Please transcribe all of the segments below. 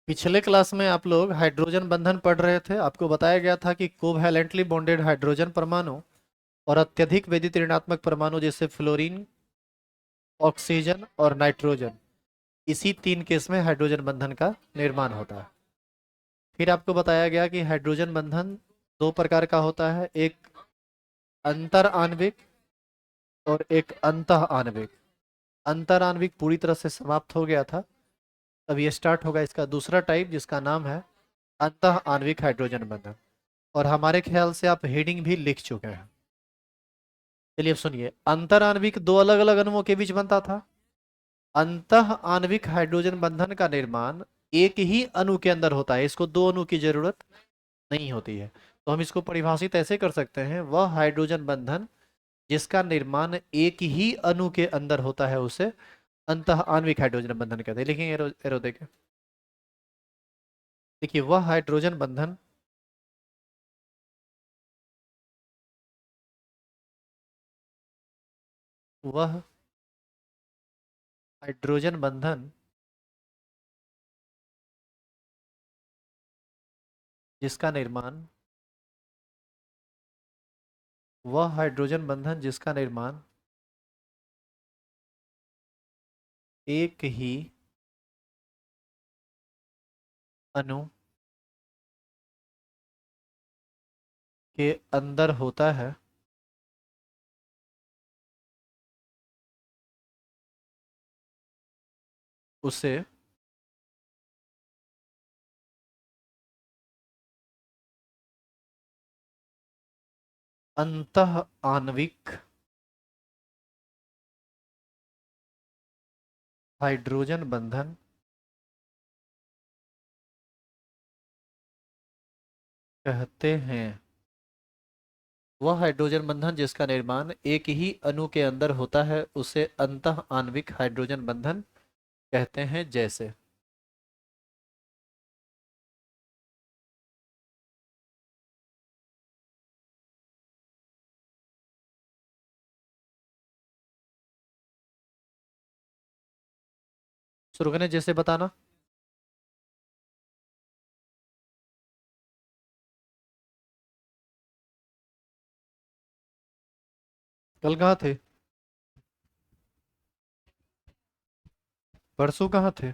पिछले क्लास में आप लोग हाइड्रोजन बंधन पढ़ रहे थे। आपको बताया गया था कि कोवैलेंटली बॉन्डेड हाइड्रोजन परमाणु और अत्यधिक विद्युत ऋणात्मक परमाणु जैसे फ्लोरीन, ऑक्सीजन और नाइट्रोजन, इसी तीन केस में हाइड्रोजन बंधन का निर्माण होता है। फिर आपको बताया गया कि हाइड्रोजन बंधन दो प्रकार का होता है, एक अंतर आणविक और एक अंतः आणविक। अंतर आणविक पूरी तरह से समाप्त हो गया था। अब ये स्टार्ट होगा इसका दूसरा टाइप, जिसका नाम है अंतः आणविक हाइड्रोजन बंधन। और हमारे ख्याल से आप हेडिंग भी लिख चुके हैं। चलिए अब सुनिए, अंतर आणविक दो अलग अलग अणुओं के बीच बनता था। अंतः आणविक हाइड्रोजन बंधन का निर्माण एक ही अणु के अंदर होता है, इसको दो अणु की जरूरत नहीं होती है। तो हम इसको परिभाषित ऐसे कर सकते हैं, वह हाइड्रोजन बंधन जिसका निर्माण एक ही अणु के अंदर होता है उसे अंतः आणविक हाइड्रोजन बंधन कहते हैं। लिखेंगे एरो एरो देके। देखिए, वह हाइड्रोजन बंधन वह हाइड्रोजन बंधन जिसका निर्माण वह हाइड्रोजन बंधन जिसका निर्माण एक ही अणु के अंदर होता है उसे अंतः आणविक हाइड्रोजन बंधन कहते हैं। वह हाइड्रोजन बंधन जिसका निर्माण एक ही अणु के अंदर होता है उसे अंतः आणविक हाइड्रोजन बंधन कहते हैं। जैसे शुरू करें, जैसे बताना। कल कहाँ थे? परसों कहाँ थे?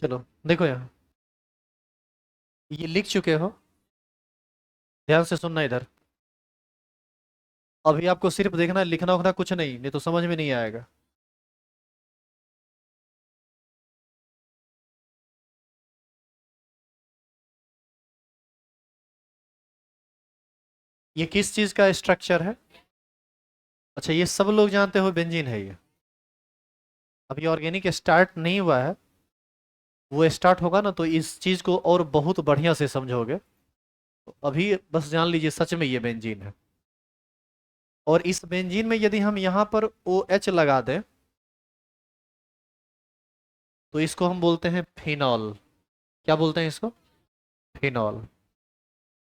चलो देखो, यहाँ ये लिख चुके हो, ध्यान से सुनना इधर। अभी आपको सिर्फ देखना है, लिखना उखना कुछ नहीं, नहीं तो समझ में नहीं आएगा। ये किस चीज का स्ट्रक्चर है? अच्छा, ये सब लोग जानते हो बेंजीन है ये। अभी ऑर्गेनिक स्टार्ट नहीं हुआ है, वो स्टार्ट होगा ना तो इस चीज को और बहुत बढ़िया से समझोगे। तो अभी बस जान लीजिए सच में ये बेंजीन है। और इस बेंजीन में यदि हम यहाँ पर ओ एच लगा दें तो इसको हम बोलते हैं फिनॉल। क्या बोलते हैं इसको? फिनॉल।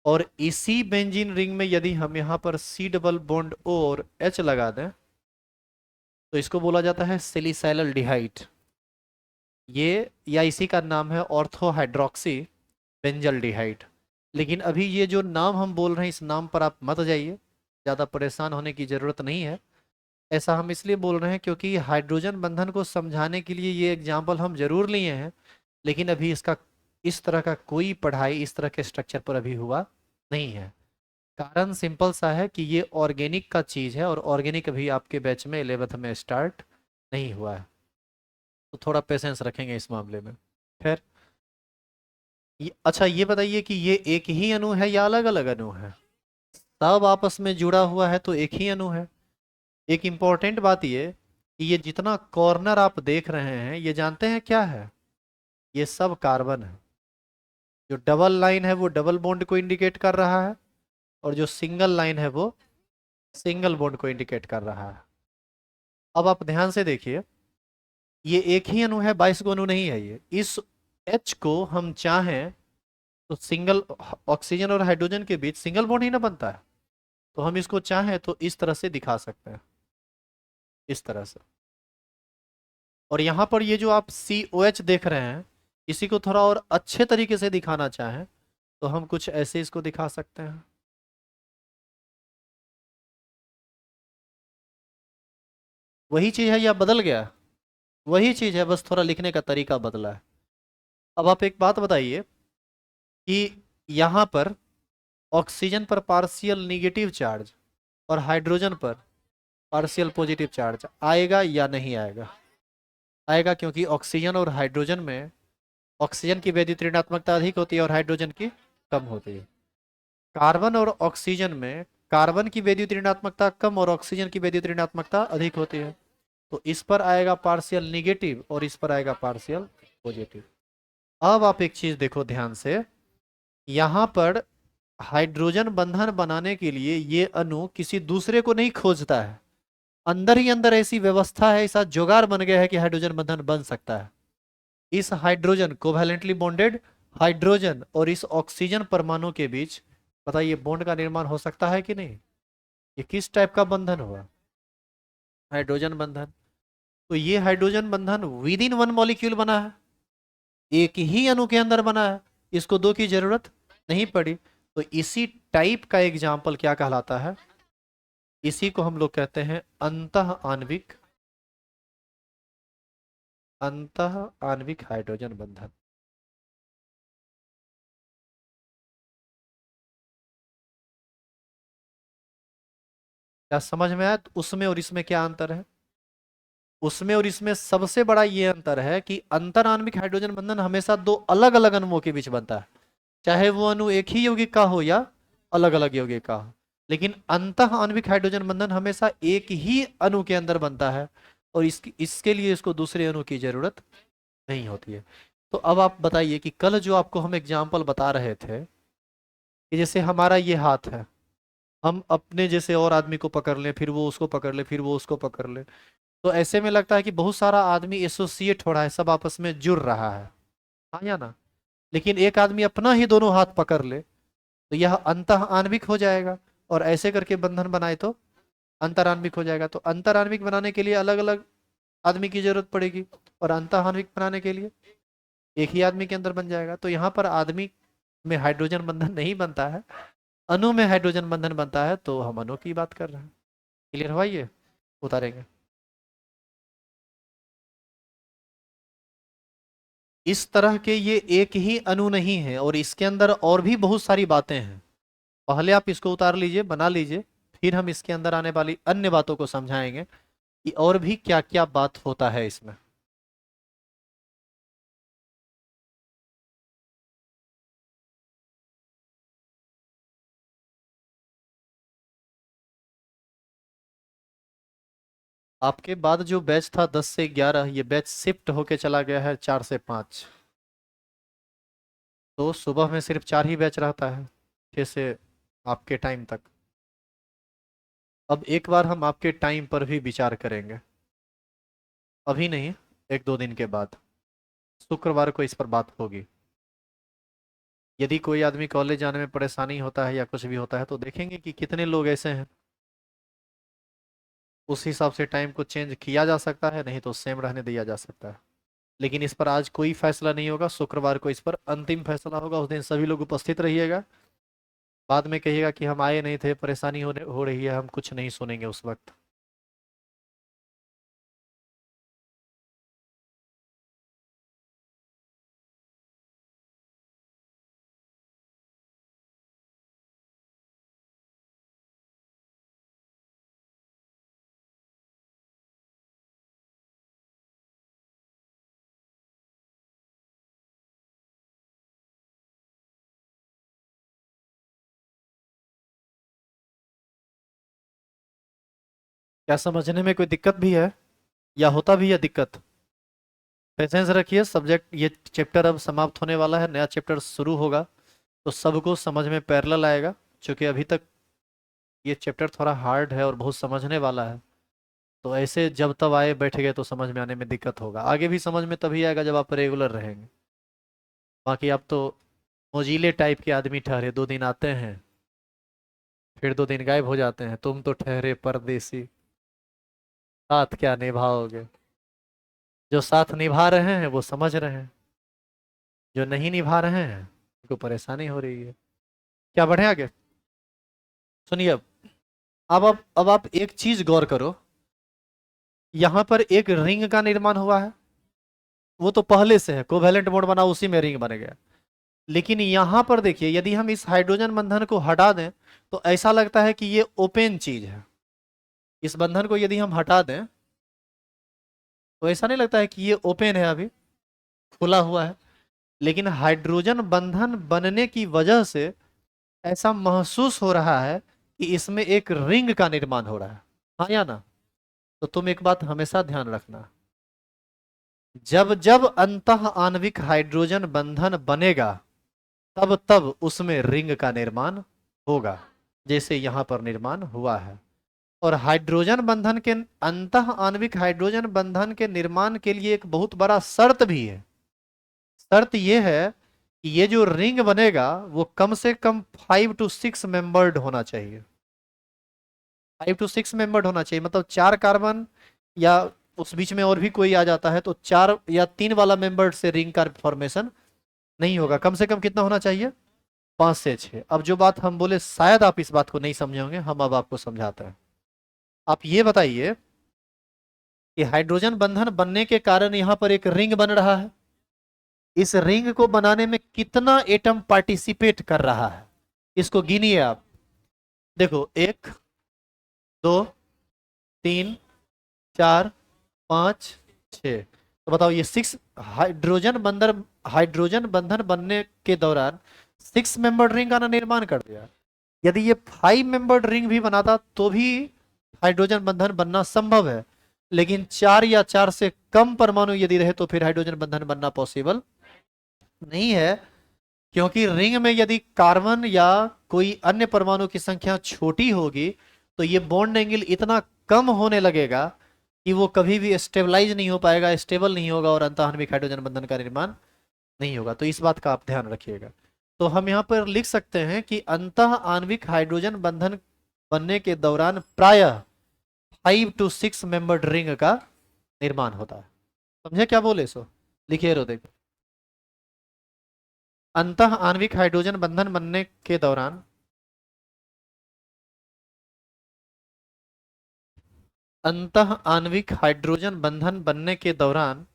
और इसी बेंजीन रिंग में यदि हम यहाँ पर सी डबल बॉन्ड ओ और एच लगा दें तो इसको बोला जाता है सिलिसाइलल डिहाइड। ये या इसी का नाम है ऑर्थो हाइड्रोक्सी बेंजल डिहाइड। लेकिन अभी ये जो नाम हम बोल रहे हैं इस नाम पर आप मत जाइए, ज़्यादा परेशान होने की ज़रूरत नहीं है। ऐसा हम इसलिए बोल रहे हैं क्योंकि हाइड्रोजन बंधन को समझाने के लिए ये एग्जाम्पल हम जरूर लिए हैं, लेकिन अभी इसका इस तरह का कोई पढ़ाई इस तरह के स्ट्रक्चर पर अभी हुआ नहीं है। कारण सिंपल सा है कि ये ऑर्गेनिक का चीज़ है और ऑर्गेनिक अभी आपके बैच में 11th में स्टार्ट नहीं हुआ है। तो थोड़ा पेशेंस रखेंगे इस मामले में। खैर, अच्छा ये बताइए कि ये एक ही अणु है या अलग अलग अणु है? सब आपस में जुड़ा हुआ है तो एक ही अणु है। एक इम्पॉर्टेंट बात ये कि ये जितना कॉर्नर आप देख रहे हैं ये जानते हैं क्या है? ये सब कार्बन है। जो डबल लाइन है वो डबल बॉन्ड को इंडिकेट कर रहा है और जो सिंगल लाइन है वो सिंगल बॉन्ड को इंडिकेट कर रहा है। अब आप ध्यान से देखिए, ये एक ही अणु है, 22 गो अणु नहीं है ये। इस H को हम चाहें तो सिंगल ऑक्सीजन और हाइड्रोजन के बीच सिंगल बॉन्ड ही ना बनता है, तो हम इसको चाहें तो इस तरह से दिखा सकते हैं, इस तरह से। और यहाँ पर ये जो आप COH देख रहे हैं, इसी को थोड़ा और अच्छे तरीके से दिखाना चाहें तो हम कुछ ऐसे इसको दिखा सकते हैं। वही चीज़ है या बदल गया? वही चीज़ है, बस थोड़ा लिखने का तरीका बदला है। अब आप एक बात बताइए कि यहाँ पर ऑक्सीजन पर पार्शियल निगेटिव चार्ज और हाइड्रोजन पर पार्शियल पॉजिटिव चार्ज आएगा या नहीं आएगा? आएगा, क्योंकि ऑक्सीजन और हाइड्रोजन में ऑक्सीजन की वैद्युत ऋणात्मकता अधिक होती है और हाइड्रोजन की कम होती है। कार्बन और ऑक्सीजन में कार्बन की वैद्युत ऋणात्मकता कम और ऑक्सीजन की वैद्युत ऋणात्मकता अधिक होती है। तो इस पर आएगा पार्शियल निगेटिव और इस पर आएगा पार्शियल पॉजिटिव। अब आप एक चीज देखो ध्यान से, यहां पर हाइड्रोजन बंधन बनाने के लिए ये अणु किसी दूसरे को नहीं खोजता है, अंदर ही अंदर ऐसी व्यवस्था है, ऐसा जुगाड़ बन गया है कि हाइड्रोजन बंधन बन सकता है। इस हाइड्रोजन कोवैलेंटली बॉन्डेड हाइड्रोजन और इस ऑक्सीजन परमाणु के बीच बताइए बॉन्ड का निर्माण हो सकता है कि नहीं? ये किस टाइप का बंधन हुआ? हाइड्रोजन बंधन। तो ये हाइड्रोजन बंधन विद इन वन मॉलिक्यूल बना है, एक ही अणु के अंदर बना है, इसको दो की जरूरत नहीं पड़ी। तो इसी टाइप का एग्जाम्पल क्या कहलाता है? इसी को हम लोग कहते हैं अंतः आणविक, अंतः आणविक हाइड्रोजन बंधन। क्या समझ में आया? तो उसमें और इसमें क्या अंतर है? उसमें और इसमें सबसे बड़ा ये अंतर है कि अंतर आणविक हाइड्रोजन बंधन हमेशा दो अलग अलग अणुओं के बीच बनता है, चाहे वो अणु एक ही यौगिक का हो या अलग अलग यौगिक का हो। लेकिन अंतः आणविक हाइड्रोजन बंधन हमेशा एक ही अणु के अंदर बनता है और इसके लिए इसको दूसरे अणु की जरूरत नहीं होती है। तो अब आप बताइए कि कल जो आपको हम एग्जाम्पल बता रहे थे कि जैसे हमारा ये हाथ है, हम अपने जैसे और आदमी को पकड़ लें, फिर वो उसको पकड़ ले, फिर वो उसको पकड़ ले, तो ऐसे में लगता है कि बहुत सारा आदमी एसोसिएट हो रहा है, सब आपस में जुड़ रहा है, हाँ या ना? लेकिन एक आदमी अपना ही दोनों हाथ पकड़ ले तो यह अंतः आणविक हो जाएगा, और ऐसे करके बंधन बनाए तो अंतराण्विक हो जाएगा। तो अंतराण्विक बनाने के लिए अलग अलग आदमी की जरूरत पड़ेगी, और अंतः आणविक बनाने के लिए एक ही आदमी के अंदर बन जाएगा। तो यहाँ पर आदमी में हाइड्रोजन बंधन नहीं बनता है, अणु में हाइड्रोजन बंधन बनता है, तो हम अणु की बात कर रहे हैं। क्लियर हुआ ये? उतारेंगे। इस तरह के ये एक ही अणु नहीं है, और इसके अंदर और भी बहुत सारी बातें हैं। पहले आप इसको उतार लीजिए, बना लीजिए, फिर हम इसके अंदर आने वाली अन्य बातों को समझाएंगे कि और भी क्या क्या बात होता है इसमें। आपके बाद जो बैच था 10 से 11, ये बैच शिफ्ट होके चला गया है 4 से 5। तो सुबह में सिर्फ 4 ही बैच रहता है, 6 से आपके टाइम तक। अब एक बार हम आपके टाइम पर भी विचार करेंगे, अभी नहीं, 1-2 दिन के बाद शुक्रवार को इस पर बात होगी। यदि कोई आदमी कॉलेज जाने में परेशानी होता है या कुछ भी होता है तो देखेंगे कि कितने लोग ऐसे हैं, उस हिसाब से टाइम को चेंज किया जा सकता है, नहीं तो सेम रहने दिया जा सकता है। लेकिन इस पर आज कोई फैसला नहीं होगा, शुक्रवार को इस पर अंतिम फैसला होगा। उस दिन सभी लोग उपस्थित रहिएगा। बाद में कहिएगा कि हम आए नहीं थे, परेशानी हो रही है, हम कुछ नहीं सुनेंगे उस वक्त। क्या समझने में कोई दिक्कत भी है, या होता भी है दिक्कत? पेशेंस रखिए, सब्जेक्ट ये चैप्टर अब समाप्त होने वाला है, नया चैप्टर शुरू होगा, तो सबको समझ में पैरेलल आएगा। क्योंकि अभी तक ये चैप्टर थोड़ा हार्ड है और बहुत समझने वाला है, तो ऐसे जब तब आए बैठ गए तो समझ में आने में दिक्कत होगा। आगे भी समझ में तभी आएगा जब आप रेगुलर रहेंगे। बाकी आप तो मोजीले टाइप के आदमी ठहरे, 2 दिन आते हैं फिर 2 दिन गायब हो जाते हैं, तुम तो ठहरे परदेसी, साथ क्या निभाओगे। जो साथ निभा रहे हैं वो समझ रहे हैं, जो नहीं निभा रहे हैं उनको परेशानी हो रही है। क्या बढ़े आगे? सुनिए अब आप एक चीज गौर करो। यहां पर एक रिंग का निर्माण हुआ है, वो तो पहले से है, कोवैलेंट बॉन्ड बना उसी में रिंग बन गया। लेकिन यहां पर देखिए, यदि हम इस हाइड्रोजन बंधन को हटा दें तो ऐसा लगता है कि ये ओपन चीज है। इस बंधन को यदि हम हटा दें तो ऐसा नहीं लगता है कि ये ओपन है, अभी खुला हुआ है। लेकिन हाइड्रोजन बंधन बनने की वजह से ऐसा महसूस हो रहा है कि इसमें एक रिंग का निर्माण हो रहा है। हाँ या ना? तो तुम एक बात हमेशा ध्यान रखना, जब जब अंतः आणविक हाइड्रोजन बंधन बनेगा तब तब उसमें रिंग का निर्माण होगा, जैसे यहां पर निर्माण हुआ है। और हाइड्रोजन बंधन के अंतः आणविक हाइड्रोजन बंधन के निर्माण के लिए एक बहुत बड़ा शर्त भी है। शर्त यह है कि ये जो रिंग बनेगा वो कम से कम 5 to 6 मेंबर्ड होना चाहिए। 5 to 6 मेंबर्ड होना चाहिए, मतलब 4 कार्बन, या उस बीच में और भी कोई आ जाता है तो 4 या 3 वाला मेंबर्ड से रिंग का फॉर्मेशन नहीं होगा। कम से कम कितना होना चाहिए? 5 से 6। अब जो बात हम बोले शायद आप इस बात को नहीं समझे होंगे, हम अब आपको समझाते हैं। आप ये बताइए कि हाइड्रोजन बंधन बनने के कारण यहां पर एक रिंग बन रहा है, इस रिंग को बनाने में कितना एटम पार्टिसिपेट कर रहा है, इसको गिनिए आप। देखो, 1, 2, 3, 4, 5, 6। तो बताओ ये 6 हाइड्रोजन बंधन बनने के दौरान 6 मेंबर्ड रिंग का ना निर्माण कर दिया। यदि ये 5 मेंबर्ड रिंग भी बनाता तो भी हाइड्रोजन बंधन बनना संभव है। लेकिन 4 या 4 से कम परमाणु यदि रहे तो फिर हाइड्रोजन बंधन बनना पॉसिबल नहीं है। क्योंकि रिंग में यदि कार्बन या कोई अन्य परमाणु की संख्या छोटी होगी तो ये बॉन्ड एंगल इतना कम होने लगेगा कि वो कभी भी स्टेबलाइज नहीं हो पाएगा, स्टेबल नहीं होगा, और अंतः आणविक हाइड्रोजन बंधन का निर्माण नहीं होगा। तो इस बात का आप ध्यान रखिएगा। तो हम यहाँ पर लिख सकते हैं कि अंतः आणविक हाइड्रोजन बंधन बनने के दौरान प्रायः 5 to 6 मेंबर्ड रिंग का निर्माण होता है। समझे क्या बोले सो? लिखिए रो देखो। अंतः आणविक हाइड्रोजन बंधन बनने के दौरान अंतः आणविक हाइड्रोजन बंधन बनने के दौरान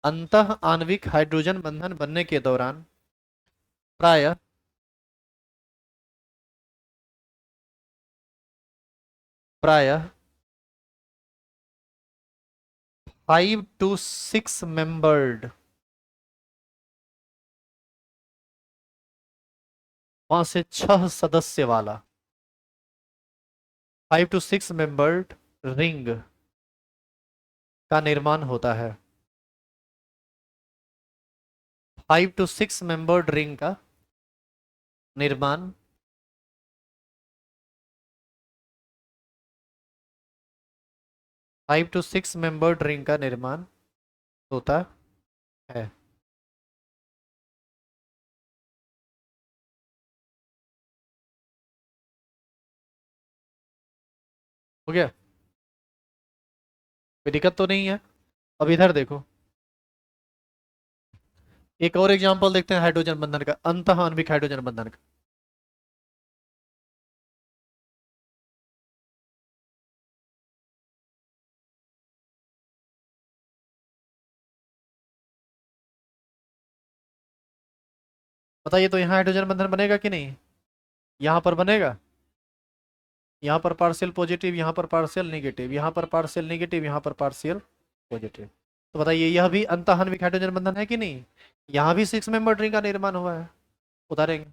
अंतः आणविक हाइड्रोजन बंधन बनने के दौरान प्रायः प्रायः 5 to 6 मेंबर्ड, 5 से 6 सदस्य वाला 5 to 6 मेंबर्ड रिंग का निर्माण होता है। 5 to 6 मेंबर्ड रिंग का निर्माण 5 to 6 मेंबर्ड रिंग का निर्माण होता है। हो गया? कोई दिक्कत तो नहीं है? अब इधर देखो, एक और एग्जांपल देखते हैं हाइड्रोजन बंधन का, अंतः आणविक हाइड्रोजन बंधन का। बताइए तो यहाँ हाइड्रोजन बंधन बनेगा कि नहीं? यहाँ पर बनेगा, यहाँ पर पार्शियल पॉजिटिव, यहाँ पर पार्शियल नेगेटिव, यहाँ पर पार्शियल नेगेटिव, यहाँ पर पार्शियल पॉजिटिव। तो बताइए यह भी अंतः आणविक हाइड्रोजन बंधन है कि नहीं? यहाँ भी 6 मेंबर रिंग का निर्माण हुआ है। उतारेंगे।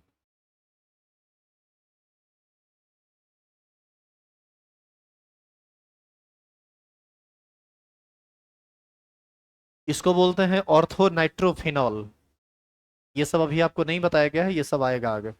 इसको बोलते हैं ऑर्थो नाइट्रोफिनॉल। ये सब अभी आपको नहीं बताया गया है, ये सब आएगा आगे।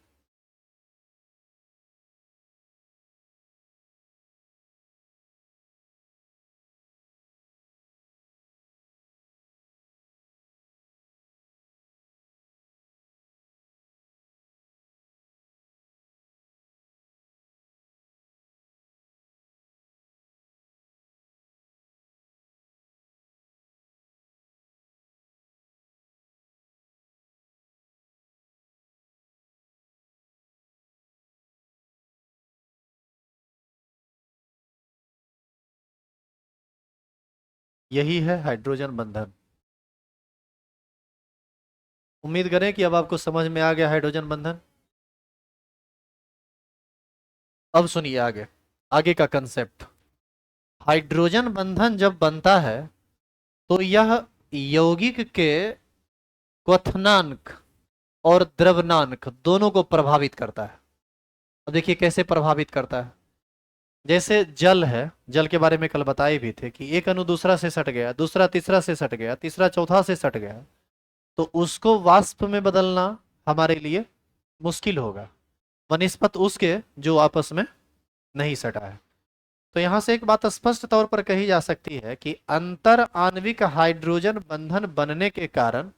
यही है हाइड्रोजन बंधन। उम्मीद करें कि अब आपको समझ में आ गया हाइड्रोजन बंधन। अब सुनिए आगे, आगे का कंसेप्ट। हाइड्रोजन बंधन जब बनता है तो यह यौगिक के क्वथनांक और द्रवनांक दोनों को प्रभावित करता है। अब देखिए कैसे प्रभावित करता है। जैसे जल है, जल के बारे में कल बताए भी थे कि एक अणु दूसरा से सट गया, दूसरा तीसरा से सट गया, तीसरा चौथा से सट गया, तो उसको वाष्प में बदलना हमारे लिए मुश्किल होगा बनिस्पत उसके जो आपस में नहीं सटा है। तो यहां से एक बात स्पष्ट तौर पर कही जा सकती है कि अंतर आणविक हाइड्रोजन बंधन बनने के कारण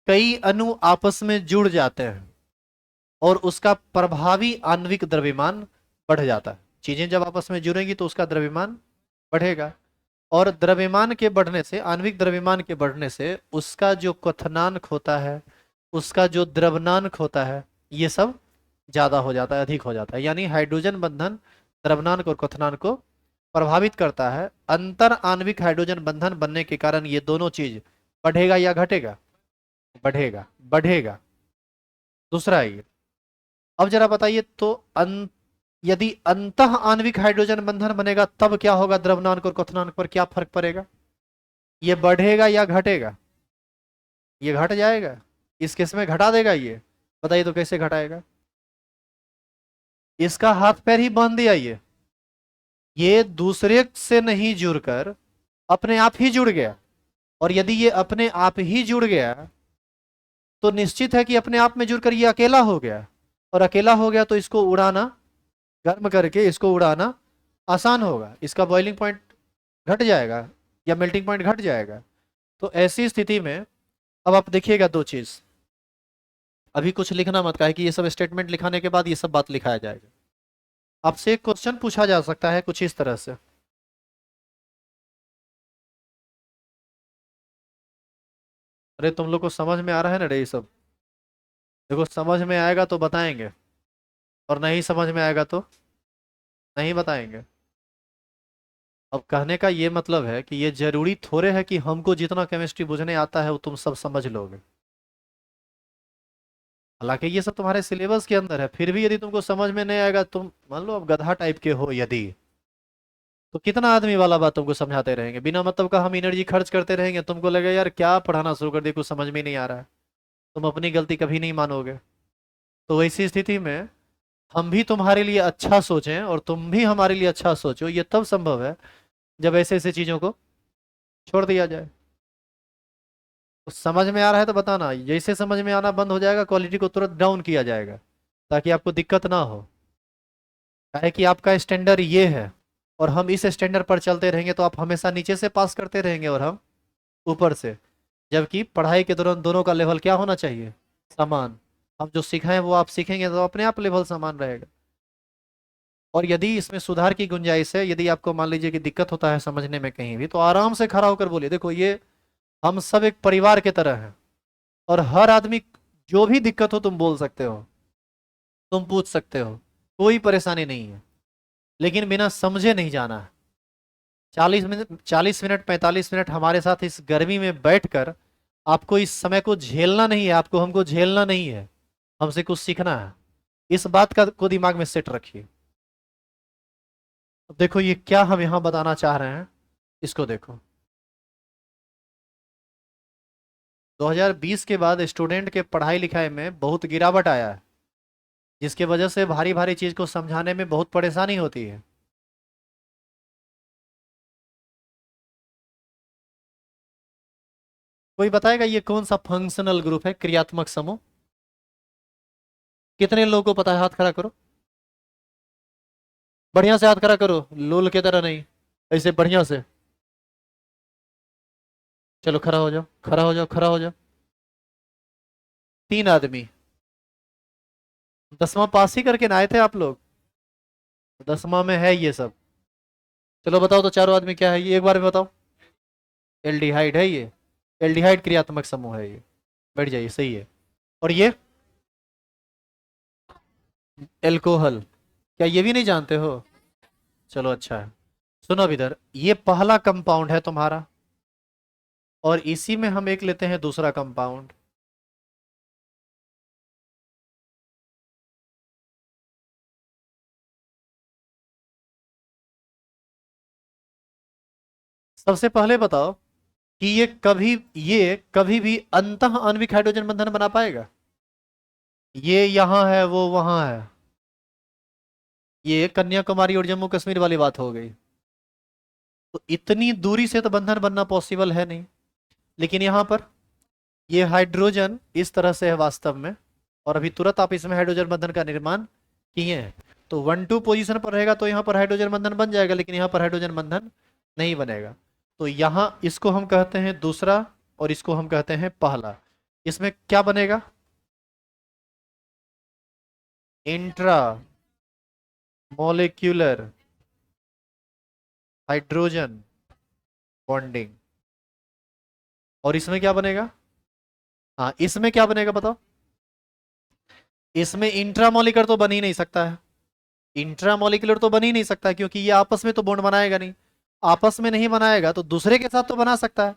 कई अणु आपस में जुड़ जाते हैं और उसका प्रभावी आणविक द्रव्यमान बढ़ जाता है। चीजें जब आपस में जुड़ेंगी तो उसका द्रव्यमान बढ़ेगा, और द्रव्यमान के बढ़ने से, आणविक द्रव्यमान के बढ़ने से उसका जो क्वथनांक होता है, उसका जो द्रवनांक होता है, ये सब ज्यादा हो जाता है, अधिक हो जाता है। यानी हाइड्रोजन बंधन द्रवनांक और क्वथनांक को प्रभावित करता है। अंतर आणविक हाइड्रोजन बंधन बनने के कारण ये दोनों चीज बढ़ेगा या घटेगा? बढ़ेगा, बढ़ेगा। दूसरा है ये। अब जरा बताइए तो यदि अंतः आणविक हाइड्रोजन बंधन बनेगा तब क्या होगा? द्रवनांक और क्वथनांक पर क्या फर्क पड़ेगा? ये बढ़ेगा या घटेगा? ये घट जाएगा। इस केस में घटा देगा ये। बताइए तो कैसे घटाएगा? इसका हाथ पैर ही बांध दिया ये दूसरे से नहीं जुड़कर अपने आप ही जुड़ गया। और यदि ये अपने आप ही जुड़ गया तो निश्चित है कि अपने आप में जुड़कर ये अकेला हो गया, और अकेला हो गया तो इसको उड़ाना, गर्म करके इसको उड़ाना आसान होगा, इसका बॉइलिंग पॉइंट घट जाएगा या मेल्टिंग पॉइंट घट जाएगा। तो ऐसी स्थिति में अब आप देखिएगा दो चीज। अभी कुछ लिखना मत, काहे कि ये सब स्टेटमेंट लिखाने के बाद ये सब बात लिखाया जाएगा। आपसे एक क्वेश्चन पूछा जा सकता है कुछ इस तरह से। अरे तुम लोग को समझ में आ रहा है ना रे ये सब? देखो समझ में आएगा तो बताएंगे, और नहीं समझ में आएगा तो नहीं बताएंगे। अब कहने का ये मतलब है कि ये जरूरी थोड़े है कि हमको जितना केमिस्ट्री बुझने आता है वो तुम सब समझ लोगे। हालांकि ये सब तुम्हारे सिलेबस के अंदर है, फिर भी यदि तुमको समझ में नहीं आएगा, तुम मान लो अब गधा टाइप के हो यदि, तो कितना आदमी वाला बात तुमको समझाते रहेंगे, बिना मतलब का हम एनर्जी खर्च करते रहेंगे, तुमको लगेगा यार क्या पढ़ाना शुरू कर दिया, कुछ समझ में नहीं आ रहा है। तुम अपनी गलती कभी नहीं मानोगे। तो वैसी स्थिति में हम भी तुम्हारे लिए अच्छा सोचें और तुम भी हमारे लिए अच्छा सोचो, ये तब संभव है जब ऐसे ऐसे चीजों को छोड़ दिया जाए। तो समझ में आ रहा है तो बताना, जैसे समझ में आना बंद हो जाएगा क्वालिटी को तुरंत डाउन किया जाएगा, ताकि आपको दिक्कत ना हो। काहे कि आपका स्टैंडर्ड ये है, और हम इस स्टैंडर्ड पर चलते रहेंगे तो आप हमेशा नीचे से पास करते रहेंगे और हम ऊपर से। जबकि पढ़ाई के दौरान दोनों का लेवल क्या होना चाहिए? समान। हम जो सीखाएं वो आप सीखेंगे तो अपने आप लेवल समान रहेगा। और यदि इसमें सुधार की गुंजाइश है, यदि आपको मान लीजिए कि दिक्कत होता है समझने में कहीं भी, तो आराम से खड़ा होकर बोलिए, देखो ये हम सब एक परिवार के तरह हैं, और हर आदमी जो भी दिक्कत हो तुम बोल सकते हो, तुम पूछ सकते हो, कोई परेशानी नहीं है। लेकिन बिना समझे नहीं जाना है। 40 मिनट, 40 मिनट, 45 मिनट हमारे साथ इस गर्मी में बैठकर आपको इस समय को झेलना नहीं है, आपको हमको झेलना नहीं है, हमसे कुछ सीखना है। इस बात का को दिमाग में सेट रखिए। अब देखो ये क्या हम यहाँ बताना चाह रहे हैं, इसको देखो। 2020 के बाद स्टूडेंट के पढ़ाई लिखाई में बहुत गिरावट आया है, जिसके वजह से भारी भारी चीज को समझाने में बहुत परेशानी होती है। कोई बताएगा ये कौन सा फंक्शनल ग्रुप है, क्रियात्मक समूह? कितने लोगों को पता है? हाथ खड़ा करो, बढ़िया से हाथ खड़ा करो, लोल की तरह नहीं, ऐसे बढ़िया से। चलो खड़ा हो जाओ, खड़ा हो जाओ, खड़ा हो जाओ। 3 आदमी। 10वां पास ही करके ना आए थे आप लोग? 10वां में है ये सब। चलो बताओ तो चारों आदमी क्या है ये एक बार में बताओ। एल्डिहाइड है ये। एल्डिहाइड क्रियात्मक समूह है ये। बैठ जाइए, सही है। और ये एल्कोहल। क्या ये भी नहीं जानते हो? चलो अच्छा है। सुनो अब इधर, ये पहला कंपाउंड है तुम्हारा, और इसी में हम एक लेते हैं दूसरा कंपाउंड। सबसे पहले बताओ कि ये कभी भी अंतः आणविक हाइड्रोजन बंधन बना पाएगा? ये यहां है, वो वहां है। ये कन्याकुमारी और जम्मू कश्मीर वाली बात हो गई। तो इतनी दूरी से तो बंधन बनना पॉसिबल है नहीं। लेकिन यहां पर ये हाइड्रोजन इस तरह से है वास्तव में, और अभी तुरंत आप इसमें हाइड्रोजन बंधन का निर्माण किए हैं। तो 1 2 पोजीशन पर रहेगा तो यहाँ पर हाइड्रोजन बंधन बन जाएगा, लेकिन यहाँ पर हाइड्रोजन बंधन नहीं बनेगा। तो यहाँ इसको हम कहते हैं दूसरा, और इसको हम कहते हैं पहला। इसमें क्या बनेगा? Intra molecular hydrogen bonding. और इसमें क्या बनेगा? हाँ, इसमें क्या बनेगा बताओ? इसमें इंट्रामोलिकुलर तो बन ही नहीं सकता है। इंट्रामोलिकुलर तो बन ही नहीं सकता, क्योंकि ये आपस में तो बॉन्ड बनाएगा नहीं। आपस में नहीं बनाएगा तो दूसरे के साथ तो बना सकता है।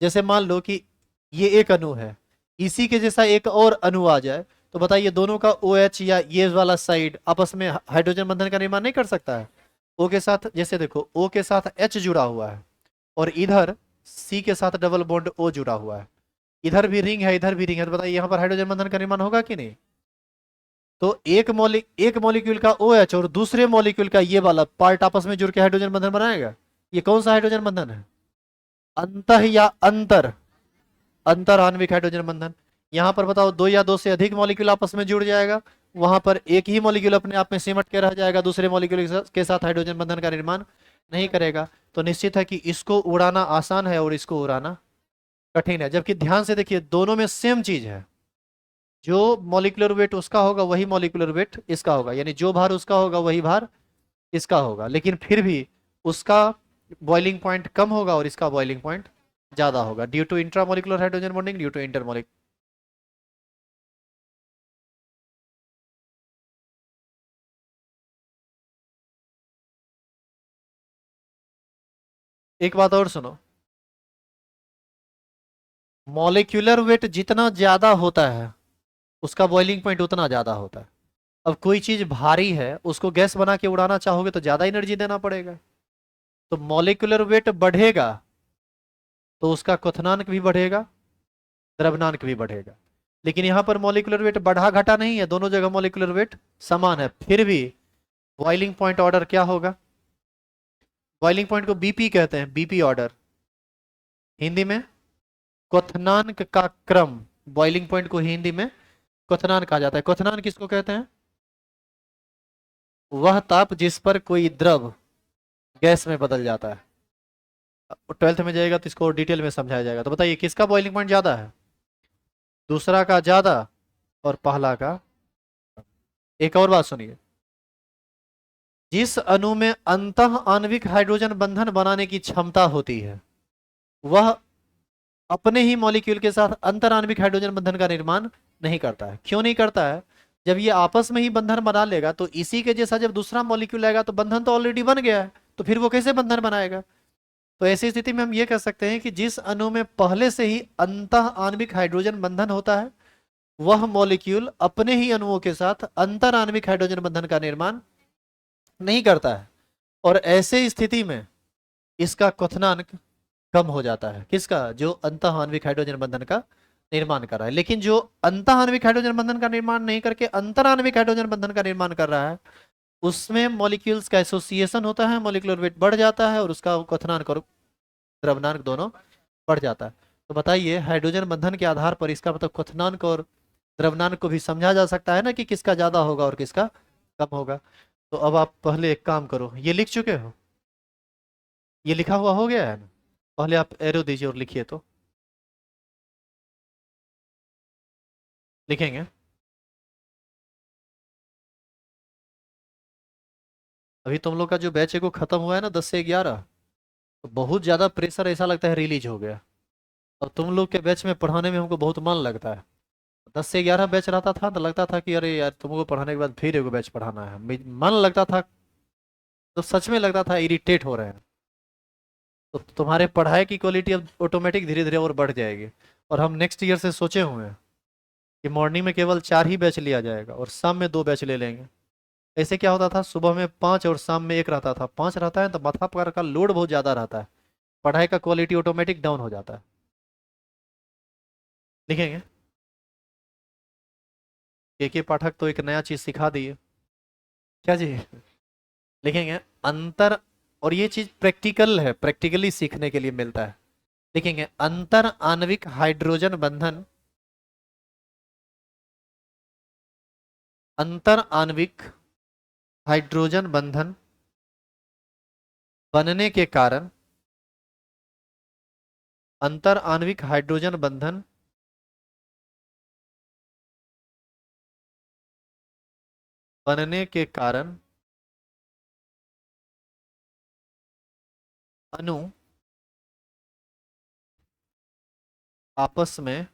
जैसे मान लो कि ये एक अणु है, इसी के जैसा एक और अणु आ जाए, तो बताइए दोनों का OH या ये वाला साइड आपस में हाइड्रोजन बंधन का निर्माण नहीं कर सकता है? O के साथ, जैसे देखो O के साथ H जुड़ा हुआ है, और इधर C के साथ डबल बॉन्ड O जुड़ा हुआ है। इधर भी रिंग है, इधर भी रिंग है, तो बताइए यहाँ पर हाइड्रोजन बंधन का निर्माण होगा कि नहीं? तो एक मॉलिक्यूल का OH और दूसरे मॉलिक्यूल का ये वाला पार्ट आपस में जुड़ के हाइड्रोजन बंधन बनाएगा। ये कौन सा हाइड्रोजन बंधन है? अंतः या अंतर? अंतर आणविक हाइड्रोजन बंधन। यहाँ पर बताओ, दो या दो से अधिक मॉलिक्यूल आपस में जुड़ जाएगा, वहां पर एक ही मॉलिक्यूल अपने आप में सिमट के रह जाएगा, दूसरे मॉलिक्यूल के साथ हाइड्रोजन बंधन का निर्माण नहीं करेगा। तो निश्चित है कि इसको उड़ाना आसान है और इसको उड़ाना कठिन है। जबकि ध्यान से देखिए, दोनों में सेम चीज है। जो मॉलिक्यूलर वेट उसका होगा वही मॉलिक्यूलर वेट इसका होगा, यानी जो भार उसका होगा वही भार इसका होगा, लेकिन फिर भी उसका बॉइलिंग पॉइंट कम होगा और इसका बॉइलिंग पॉइंट ज्यादा होगा, due to intramolecular hydrogen bonding, due to intermolecular. एक बात और सुनो, मॉलिक्यूलर वेट जितना ज्यादा होता है उसका बॉइलिंग पॉइंट उतना ज्यादा होता है। अब कोई चीज भारी है, उसको गैस बना के उड़ाना चाहोगे तो ज्यादा एनर्जी देना पड़ेगा। तो मॉलिक्यूलर वेट बढ़ेगा तो उसका क्वथनांक भी बढ़ेगा, द्रव्यनांक भी बढ़ेगा। लेकिन यहाँ पर मॉलिक्यूलर वेट बढ़ा घटा नहीं है, दोनों जगह मॉलिक्यूलर वेट समान है, फिर भी बॉइलिंग पॉइंट ऑर्डर क्या होगा? बॉइलिंग पॉइंट को बीपी कहते हैं, बीपी ऑर्डर, हिंदी में क्वथनांक का क्रम। बॉइलिंग पॉइंट को हिंदी में क्वथनांक कहा जाता है। क्वथनांक किसको कहते हैं? वह ताप जिस पर कोई द्रव गैस में बदल जाता है। 12th में जाएगा तो इसको डिटेल में समझाया जाएगा। तो बताइए किसका बॉइलिंग पॉइंट ज्यादा है? दूसरा का ज्यादा और पहला का। एक और बात सुनिए, जिस अणु में अंतः आणविक हाइड्रोजन बंधन बनाने की क्षमता होती है वह अपने ही मॉलिक्यूल के साथ अंतर आणविक हाइड्रोजन बंधन का निर्माण नहीं करता है। क्यों नहीं करता है? जब ये आपस में ही बंधन बना लेगा तो इसी के जैसा जब दूसरा मॉलिक्यूल आएगा तो बंधन तो ऑलरेडी बन गया है, तो फिर वो कैसे बंधन बनाएगा? तो ऐसी स्थिति में हम ये कह सकते हैं कि जिस अणु में पहले से ही अंतः आणविक हाइड्रोजन बंधन होता है वह मॉलिक्यूल अपने ही अणुओं के साथ अंतर आणविक हाइड्रोजन बंधन का निर्माण नहीं करता है, और ऐसे स्थिति में इसका क्वथनांक कम हो जाता है। किसका? जो अंतः आणविक हाइड्रोजन बंधन का निर्माण कर रहा है। लेकिन जो अंतः आणविक हाइड्रोजन बंधन का निर्माण नहीं करके अंतर आणविक हाइड्रोजन बंधन का निर्माण कर रहा है, उसमें मॉलिक्यूल्स का एसोसिएशन होता है, मॉलिक्यूलर वेट बढ़ जाता है और उसका क्वथनांक और द्रव्यनांक दोनों बढ़ जाता है। तो बताइए हाइड्रोजन बंधन के आधार पर इसका मतलब क्वथनांक और द्रव्यनांक को भी समझा जा सकता है ना, कि किसका ज्यादा होगा और किसका कम होगा। तो अब आप पहले एक काम करो, ये लिख चुके हो? ये लिखा हुआ हो गया है ना? पहले आप एरो दीजिए और लिखिए तो। लिखेंगे? अभी तुम लोग का जो बैच है वो खत्म हुआ है ना, 10 से 11। तो बहुत ज्यादा प्रेशर ऐसा लगता है रिलीज हो गया। और तुम लोग के बैच में पढ़ाने में हमको बहुत मन लगता है। 10 से 11 बैच रहता था तो लगता था कि अरे यार तुमको पढ़ाने के बाद फिर एक बैच पढ़ाना है, मन लगता था। तो सच में लगता था इरिटेट हो रहे हैं। तो तुम्हारे पढ़ाई की क्वालिटी अब ऑटोमेटिक धीरे धीरे और बढ़ जाएगी। और हम नेक्स्ट ईयर से सोचे हुए हैं कि मॉर्निंग में केवल 4 ही बैच लिया जाएगा और शाम में 2 बैच ले लेंगे। ऐसे क्या होता था, सुबह में 5 और शाम में 1 रहता था। 5 रहता है तो माथा पर का लोड बहुत ज़्यादा रहता है, पढ़ाई का क्वालिटी ऑटोमेटिक डाउन हो जाता है। लिखेंगे, के पाठक तो एक नया चीज़ सिखा दिए। क्या जी? लिखेंगे अंतर, और ये चीज़ प्रैक्टिकल है, प्रैक्टिकली सीखने के लिए मिलता है। लिखेंगे अंतर आणविक हाइड्रोजन बंधन, अंतर आणविक हाइड्रोजन बंधन बनने के कारण, अंतर आणविक हाइड्रोजन बंधन बनने के कारण अणु आपस में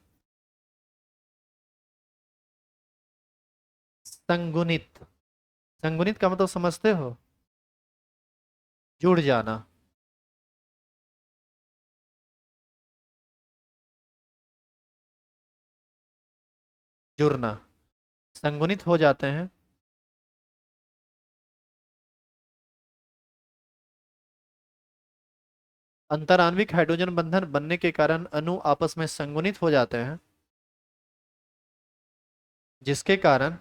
संगुणित, संगुणित का मतलब समझते हो? जुड़ जाना। जुड़ना, संगुणित हो जाते हैं। अंतर आणविक हाइड्रोजन बंधन बनने के कारण अणु आपस में संगुणित हो जाते हैं, जिसके कारण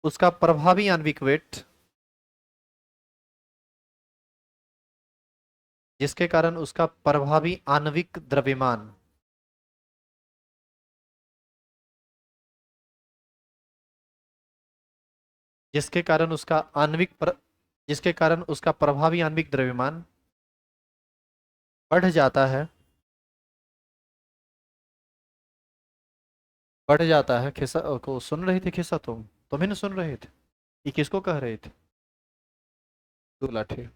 उसका प्रभावी आणविक वेट, जिसके कारण उसका प्रभावी आणविक द्रव्यमान, जिसके कारण उसका जिसके कारण उसका प्रभावी आणविक द्रव्यमान बढ़ जाता है, बढ़ जाता है। खिस्सा को सुन रहे थे? खिस्सा तुम ही ना सुन रहे थे? ये किसको कह रहे थे? दूल्हा थे।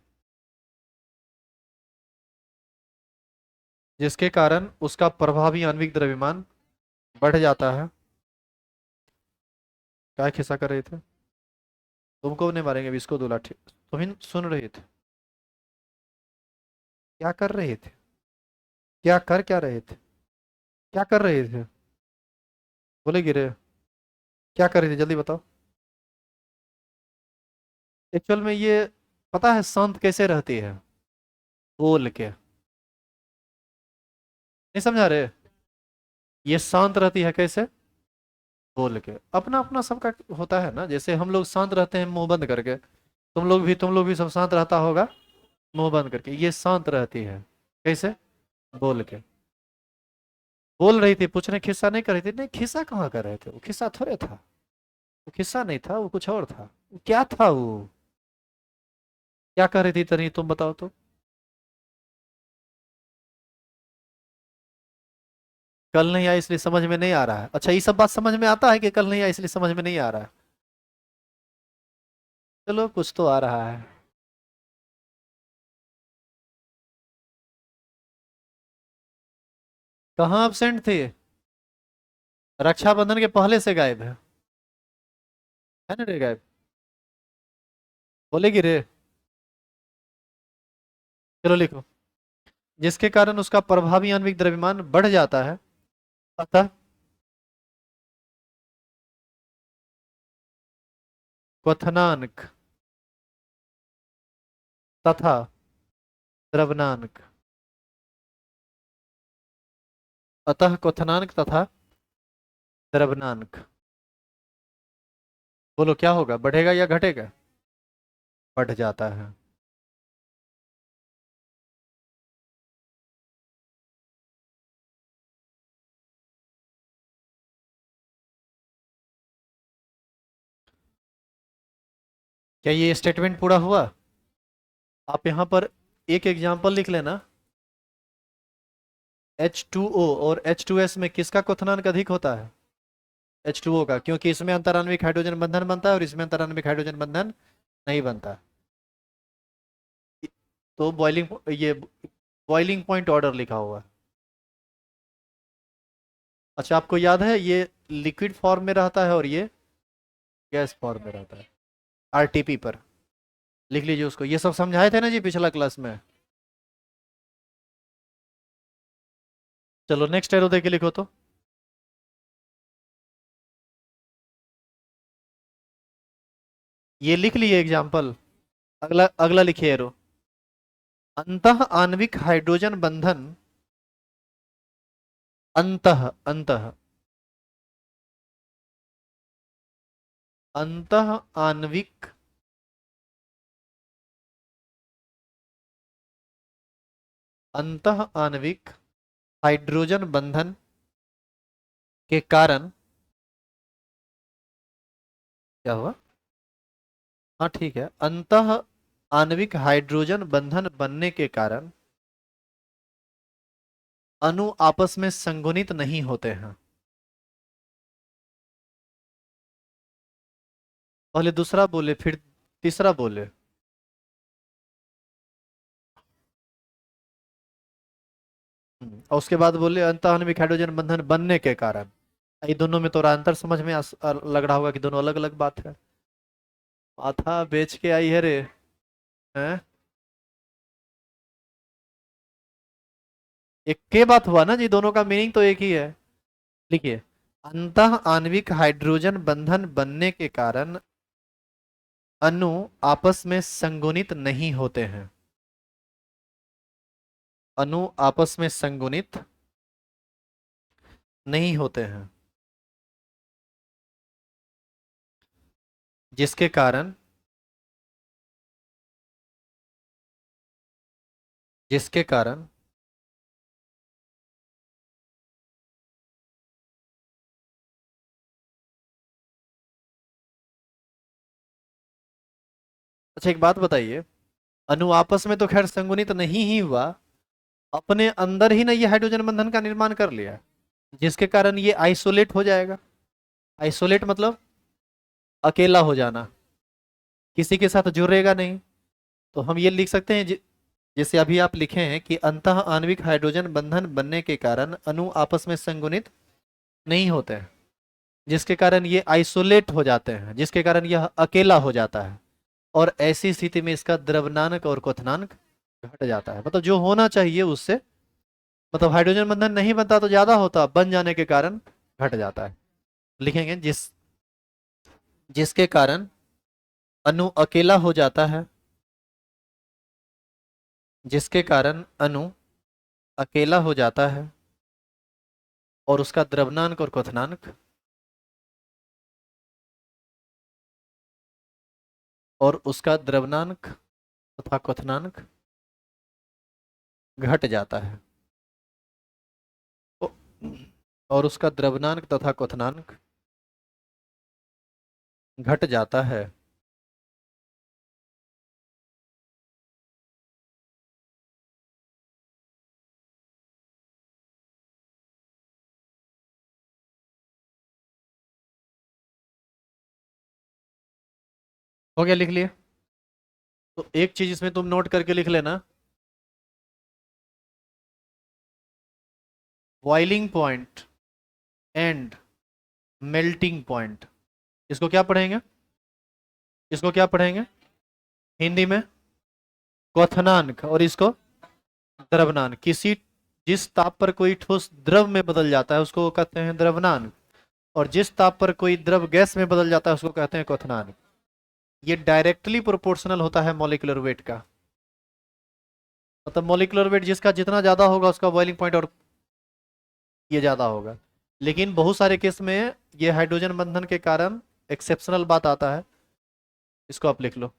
जिसके कारण उसका प्रभावी आणविक द्रव्यमान बढ़ जाता है। क्या खिस्सा कर रहे थे? तुमको नहीं मारेंगे अभी, इसको दूल्हा थे। तुम ही सुन रहे थे? क्या कर रहे थे? क्या रहे थे? क्या कर रहे थे? बोले गिरे। क्या कर रहे थे जल्दी बताओ। एक्चुअल में ये पता है शांत कैसे रहती है? बोल के। नहीं समझा रहे? ये शांत रहती है कैसे? बोल के। अपना अपना सबका होता है ना, जैसे हम लोग शांत रहते हैं मुंह बंद करके, तुम लोग भी सब शांत रहता होगा मुंह बंद करके। ये शांत रहती है कैसे? बोल के। बोल रही थी, पूछ रहे खिस्सा नहीं कर रही थी। नहीं, खिस्सा कहाँ कर रहे थे? वो खिस्सा थोड़े था, वो खिस्सा नहीं था, वो कुछ और था। वो क्या था वो? क्या कर रही थी तनी, तुम बताओ तो। कल नहीं आया इसलिए समझ में नहीं आ रहा है? अच्छा, ये सब बात समझ में आता है कि कल नहीं आया इसलिए समझ में नहीं आ रहा है? चलो कुछ तो आ रहा है। कहाँ एबसेंट थे? रक्षाबंधन के पहले से गायब है ना रे गायब? बोलेगी रे? चलो लिखो। जिसके कारण उसका प्रभावी आणविक द्रव्यमान बढ़ जाता है, अतः क्वथनांक तथा द्रवनांक, अतः क्वथनांक तथा द्रवनांक। बोलो क्या होगा, बढ़ेगा या घटेगा? बढ़ जाता है। क्या ये स्टेटमेंट पूरा हुआ? आप यहाँ पर एक एग्जाम्पल लिख लेना। H2O और H2S में किसका क्वथनांक अधिक होता है? H2O का, क्योंकि इसमें अंतराण्विक हाइड्रोजन बंधन बनता है और इसमें अंतराण्विक हाइड्रोजन बंधन नहीं बनता। तो बॉइलिंग पॉइंट ऑर्डर लिखा हुआ है। अच्छा, आपको याद है ये लिक्विड फॉर्म में रहता है और ये गैस फॉर्म में रहता है, आरटीपी पर। लिख लीजिए उसको, ये सब समझाए थे ना जी पिछला क्लास में। चलो नेक्स्ट एरो देके लिखो तो। ये लिख लिए एग्जाम्पल। अगला अगला लिखिए एरो। अंतः आणविक हाइड्रोजन बंधन, अंतः अंतः अंतः आणविक अंतः आणविक हाइड्रोजन बंधन के कारण, क्या हुआ? हाँ ठीक है, अंतः आणविक हाइड्रोजन बंधन बनने के कारण अणु आपस में संगुणित नहीं होते हैं। पहले दूसरा बोले फिर तीसरा बोले। और उसके बाद बोले अंतः आणविक हाइड्रोजन बंधन बनने के कारण। ये दोनों में थोड़ा अंतर समझ में लग रहा होगा कि दोनों अलग अलग बात है। माथा बेच के आई है रे। हैं? एक के बात हुआ ना जी, दोनों का मीनिंग तो एक ही है। लिखिए, अंतः आणविक हाइड्रोजन बंधन बनने के कारण अणु आपस में संगुणित नहीं होते हैं। अणु आपस में संगुणित नहीं होते हैं, जिसके कारण जिसके कारण अच्छा एक बात बताइए, अणु आपस में तो खैर संगुणित नहीं ही हुआ, अपने अंदर ही ना ये हाइड्रोजन बंधन का निर्माण कर लिया, जिसके कारण ये आइसोलेट हो जाएगा। आइसोलेट मतलब अकेला हो जाना, किसी के साथ जुड़ेगा नहीं। तो हम ये लिख सकते हैं जैसे अभी आप लिखे हैं कि अंतः आणविक हाइड्रोजन बंधन बनने के कारण अणु आपस में संगुणित नहीं होते हैं, जिसके कारण ये आइसोलेट हो जाते हैं, जिसके कारण यह अकेला हो जाता है। और ऐसी स्थिति में इसका द्रव्यनांक और क्वथनांक घट जाता है, मतलब जो होना चाहिए उससे, मतलब हाइड्रोजन बंधन नहीं बनता तो ज्यादा होता, बन जाने के कारण घट जाता है। लिखेंगे जिसके कारण अणु अकेला हो जाता है, जिसके कारण अणु अकेला हो जाता है और उसका द्रव्यनांक और क्वथनांक और उसका द्रव्यनांक तथा क्वथनांक घट जाता है। ओ- और उसका द्रव्यनांक तथा क्वथनांक घट जाता है। हो गया, लिख लिए? तो एक चीज इसमें तुम नोट करके लिख लेना, boiling point and melting point. इसको क्या पढ़ेंगे? इसको क्या पढ़ेंगे हिंदी में? क्वथनांक। और इसको द्रव्यनांक। जिस ताप पर कोई ठोस द्रव में बदल जाता है उसको कहते हैं द्रव्यनांक, और जिस ताप पर कोई द्रव गैस में बदल जाता है उसको कहते हैं क्वथनांक। ये डायरेक्टली प्रोपोर्शनल होता है मॉलिक्यूलर वेट का। मतलब मॉलिक्यूलर वेट जिसका जितना ज्यादा होगा उसका बॉइलिंग पॉइंट और ये ज्यादा होगा। लेकिन बहुत सारे केस में ये हाइड्रोजन बंधन के कारण एक्सेप्शनल बात आता है। इसको आप लिख लो।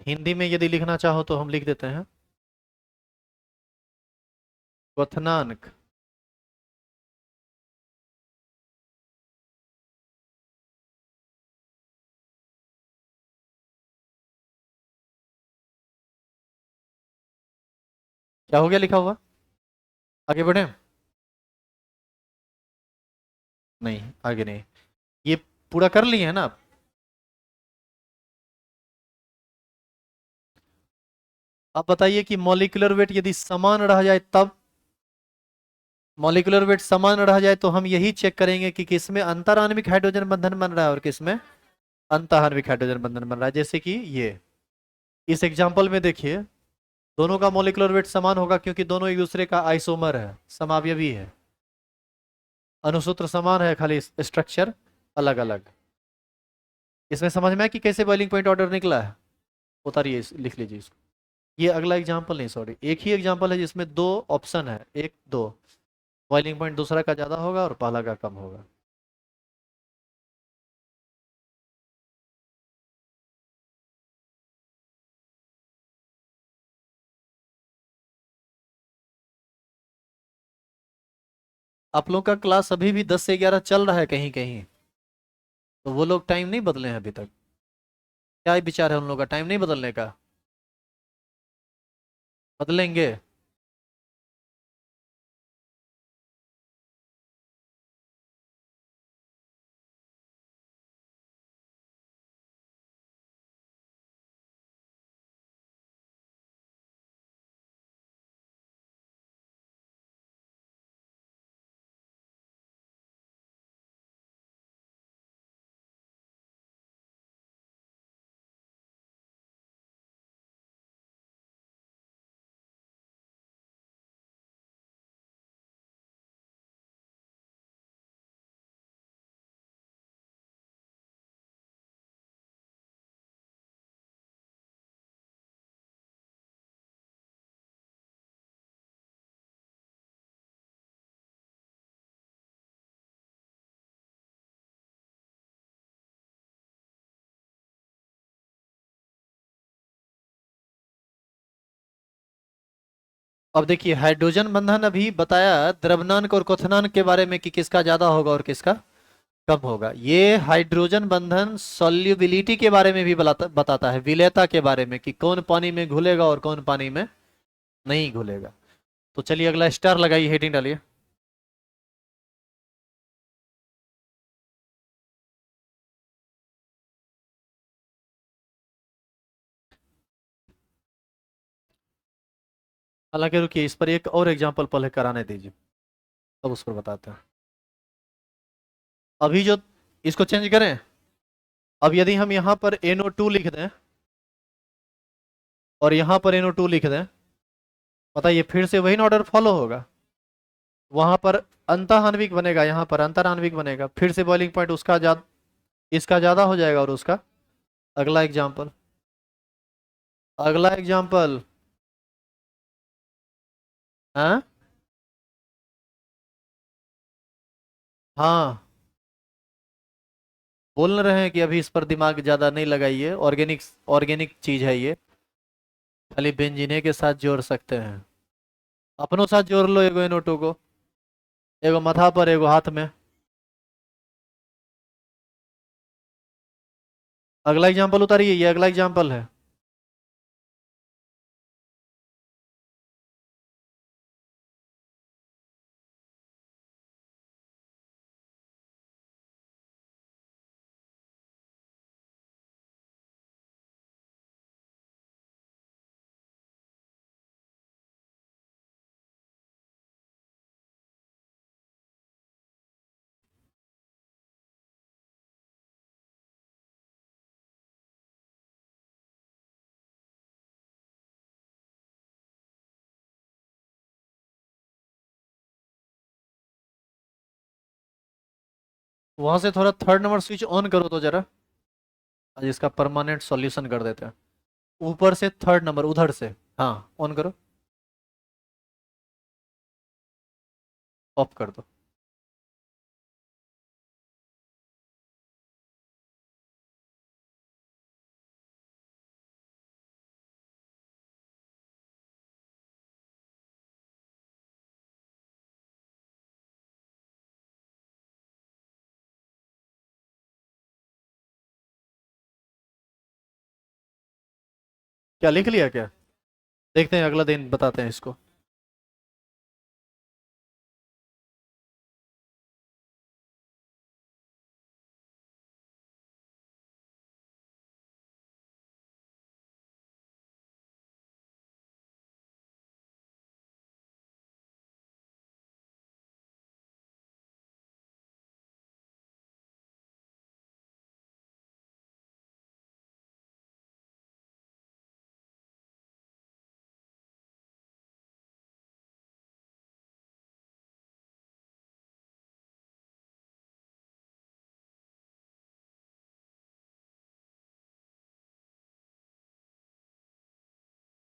हिंदी में यदि लिखना चाहो तो हम लिख देते हैं क्वथनांक। क्या हो गया लिखा हुआ? आगे बढ़े? नहीं आगे नहीं। ये पूरा कर लिए है ना आप? अब बताइए कि मॉलिक्यूलर वेट यदि समान रह जाए तब? मॉलिक्यूलर वेट समान रह जाए तो हम यही चेक करेंगे कि किसमें अंतराण्विक हाइड्रोजन बंधन बन रहा है और किसमें अंतःआण्विक हाइड्रोजन बंधन बन रहा है। जैसे कि ये इस एग्जांपल में देखिए, दोनों का मॉलिक्यूलर वेट समान होगा क्योंकि दोनों एक दूसरे का आइसोमर है, समावयवी है। अणुसूत्र समान है, खाली स्ट्रक्चर अलग अलग। इसमें समझ में आया कि कैसे बॉइलिंग पॉइंट ऑर्डर निकला है? उतारिए लिख लीजिए इसको। ये अगला एग्जाम्पल नहीं, सॉरी, एक ही एग्जाम्पल है जिसमें दो ऑप्शन है, एक दो। बॉइलिंग पॉइंट दूसरा का ज्यादा होगा और पहला का कम होगा। आप लोग का क्लास अभी भी 10 से 11 चल रहा है कहीं कहीं, तो वो लोग टाइम नहीं बदले हैं अभी तक? क्या विचार है उन लोगों का टाइम नहीं बदलने का? बदलेंगे? अब देखिए, हाइड्रोजन बंधन अभी बताया द्रवनांक और क्वथनांक के बारे में कि किसका ज्यादा होगा और किसका कम होगा। ये हाइड्रोजन बंधन सॉल्युबिलिटी के बारे में भी बताता है, विलेयता के बारे में कि कौन पानी में घुलेगा और कौन पानी में नहीं घुलेगा। तो चलिए अगला स्टार लगाइए, हेडिंग डालिए। हालांकि रुकिए, इस पर एक और एग्जांपल पहले कराने दीजिए, तब उस पर बताते हैं। अभी जो इसको चेंज करें, अब यदि हम यहाँ पर NO2 लिख दें और यहाँ पर NO2 लिख दें, बताइए फिर से वही ना ऑर्डर फॉलो होगा? वहां पर अंतःआण्विक बनेगा, यहाँ पर अंतराण्विक बनेगा, फिर से बॉइलिंग पॉइंट उसका ज्यादा, इसका ज्यादा हो जाएगा और उसका। अगला एग्जाम्पल, अगला एग्जाम्पल। हाँ, हाँ, बोल रहे हैं कि अभी इस पर दिमाग ज्यादा नहीं लगाइए, ऑर्गेनिक ऑर्गेनिक चीज है ये, खाली बेंजीने के साथ जोड़ सकते हैं। अपनों साथ जोड़ लो, एगो NO2 को, एगो माथा पर एगो हाथ में। अगला एग्जाम्पल उतारिए, ये अगला एग्जाम्पल है। वहां से थोड़ा थर्ड नंबर स्विच ऑन करो तो जरा, आज इसका परमानेंट सॉल्यूशन कर देते हैं। ऊपर से थर्ड नंबर उधर से, हाँ, ऑन करो, ऑफ कर दो। क्या लिख लिया क्या? देखते हैं, अगला दिन बताते हैं इसको।